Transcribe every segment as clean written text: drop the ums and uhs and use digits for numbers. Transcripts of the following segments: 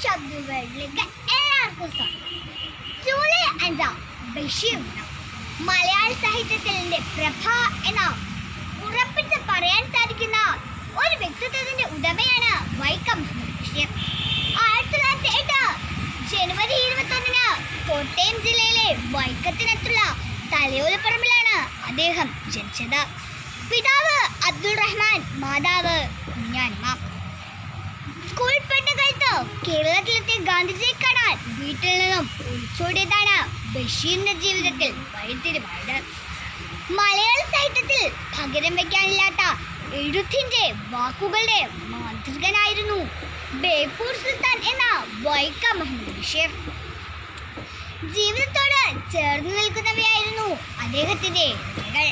ശബ്ദങ്ങളിലേക്ക് എല്ലാവർക്കും സ്വാഗതം. ജൂലൈ 5 ബഷീർ ദിനം. മലയാള സാഹിത്യത്തിന്റെ പ്രഭ എന്ന ഉറപ്പിച്ച് പറയാൻ സാധിക്കുന്ന ഒരു വ്യക്തിത്വത്തിന്റെ ഉടമയാണ് വൈക്കം മുഹമ്മദ് ബഷീർ. 1908 ജനുവരി 21 കോട്ടയം ജില്ലയിലെ വൈക്കത്തിനടുത്തുള്ള തലയോലപ്പറമ്പിലാണ് അദ്ദേഹം ജനിച്ചത്. പിതാവ് അബ്ദുൾ റഹ്മാൻ, മാതാവ് കുഞ്ഞാനിമ്മ. സ്കൂൾ പഠനകാലത്ത് കേരളത്തിലെത്തിയ ഗാന്ധിജിയെ കാണാൻ വീട്ടിൽ നിന്നും ഒളിച്ചോടിയതാണ് ബഷീറിന്റെ ജീവിതത്തിൽ വഴിത്തിരിവായത്. മലയാള സാഹിത്യത്തിൽ പകരം വയ്ക്കാനില്ലാത്ത എഴുത്തിന്റെ വാക്കുകളുടെ മാന്ത്രികനായിരുന്നു ബേപ്പൂർ സുൽത്താൻ എന്ന വൈക്കം മുഹമ്മദ് ബഷീർ. ജീവിതത്തോട് ചേർന്ന് നിൽക്കുന്നവയായിരുന്നു അദ്ദേഹത്തിന്റെ രചനകൾ.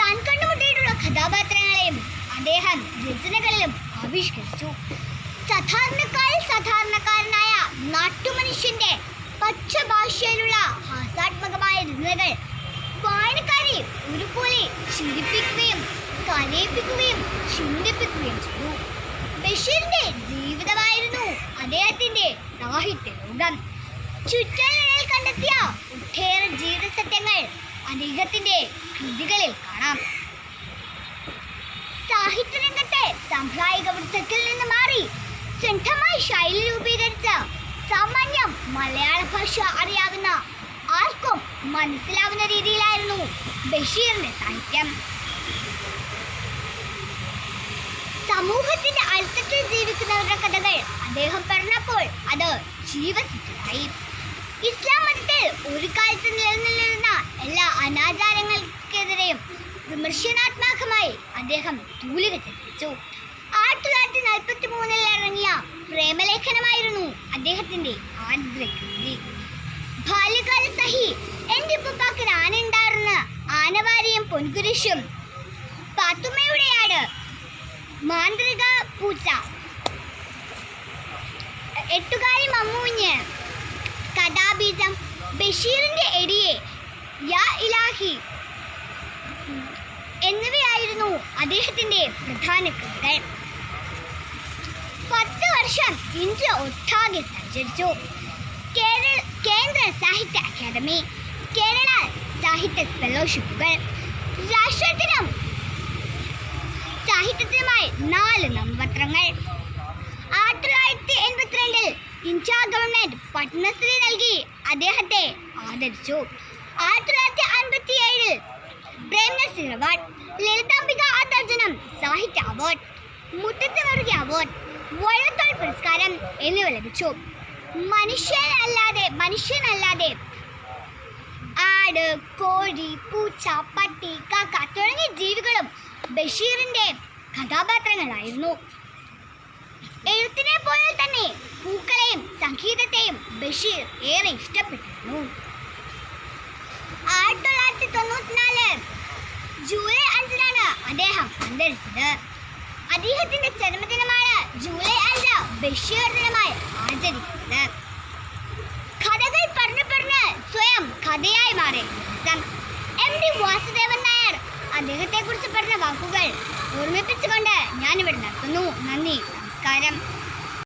താൻ കണ്ടുമുട്ടിയിട്ടുള്ള കഥാപാത്രങ്ങളെയും അദ്ദേഹം രചനകളിലും ആവിഷ്കരിച്ചു. സാധാരണക്കാരനായ നാട്ടുമനുഷ്യന്റെ പച്ച ഭാഷയിലുള്ള ഹാസ്യാത്മകമായ രചനകൾ വായനക്കാരെ ഒരുപോലെ ചിരിപ്പിക്കുകയും കരയിപ്പിക്കുകയും ചിന്തിപ്പിക്കുകയും ചെയ്തു. ബഷീറിന്റെ ജീവിതമായിരുന്നു അദ്ദേഹത്തിന്റെ സാഹിത്യ ലോകം. ചുറ്റലിൽ കണ്ടെത്തിയ ഒട്ടേറെ ജീവിത സത്യങ്ങൾ അദ്ദേഹത്തിന്റെ കൃതികളിൽ കാണാം. സാഹിത്യരംഗത്തെ സാമ്പ്രദായിക വൃത്തത്തിൽ നിന്ന് മാറി സ്വന്തമായ ശൈലി രൂപീകരിച്ച സാമാന്യം മലയാള ഭാഷ അറിയാവുന്ന ആർക്കും മനസ്സിലാവുന്ന രീതിയിലായിരുന്നു ബഷീറിന്റെ സാഹിത്യം. സമൂഹത്തിന്റെ അടിത്തട്ടിൽ ജീവിക്കുന്നവരുടെ കഥകൾ അദ്ദേഹം പറഞ്ഞപ്പോൾ അത് ജീവസിദ്ധമായി. ഇസ്ലാം മതത്തിൽ ഒരു കാലത്ത് നിലനിന്നിരുന്ന എല്ലാ അനാചാരങ്ങൾക്കെതിരെയും വിമർശനാത്മകമായി അദ്ദേഹം തൂലിക ചലിപ്പിച്ചു. 1943 ഇറങ്ങിയ പ്രേമലേഖനമായിരുന്നു അദ്ദേഹത്തിന്റെ ആദ്യ കൃതി. ബാല്യകാല സഹി, എൻ്റെ ഉപ്പുപ്പാക്ക് ആനയുണ്ടായിരുന്ന ആനവാരിയും പൊൻകുരിശും, പാത്തുമ്മയുടെ ആട്, മാന്ത്രിക പൂച്ച, എട്ടുകാലി മമ്മൂഞ്ഞ്, കഥാബീജം, ബഷീറിന്റെ എടിയെ, യാ ഇലാഹി എന്നിവയായിരുന്നു അദ്ദേഹത്തിന്റെ പ്രധാന കൃതികൾ. 10 വർഷം ഇന്ത്യ ഒട്ടാകെ സഞ്ചരിച്ചു. കേന്ദ്ര സാഹിത്യ അക്കാദമി, കേരള സാഹിത്യ ഫെലോഷിപ്പുകൾ, രാഷ്ട്രത്തിനും സാഹിത്യത്തിനുമായി 4 നാമപത്രങ്ങൾ. 1982 ഇന്ത്യ ഗവൺമെന്റ് പത്മശ്രീ നൽകി അദ്ദേഹത്തെ ആദരിച്ചു. 1957 പ്രേംനസീർ അവാർഡ്, ലളിതാംബിക അന്തർജനം സാഹിത്യ അവാർഡ്, മുറ്റത്ത് വർഗി അവാർഡ്, വള്ളത്തോൾ പുരസ്കാരം എന്നിവ ലഭിച്ചു. മനുഷ്യനല്ലാതെ ആട്, കോഴി, പൂച്ച, പട്ടി, കാക്ക തുടങ്ങിയ ജീവികളും ബഷീറിന്റെ കഥാപാത്രങ്ങളായിരുന്നു. എഴുത്തിനെ പോലെ തന്നെ പൂക്കളെയും സംഗീതത്തെയും ബഷീർ ഏറെ ഇഷ്ടപ്പെട്ടിരുന്നു. 1994 ജൂലൈ 5 അദ്ദേഹം അന്തരിച്ചത്. അദ്ദേഹത്തിന്റെ ജന്മദിനമാണ് ജൂലൈ 5 ബഷീർ ദിനമായി ആചരിക്കുന്നത്. കഥകൾ പറഞ്ഞു സ്വയം കഥയായി മാറിയ ദിവസം. MD വാസുദേവൻ നായർ അദ്ദേഹത്തെ കുറിച്ച് പറഞ്ഞ വാക്കുകൾ ഓർമ്മിപ്പിച്ചുകൊണ്ട് ഞാനിവിടെ നിർത്തുന്നു. നന്ദി, നമസ്കാരം.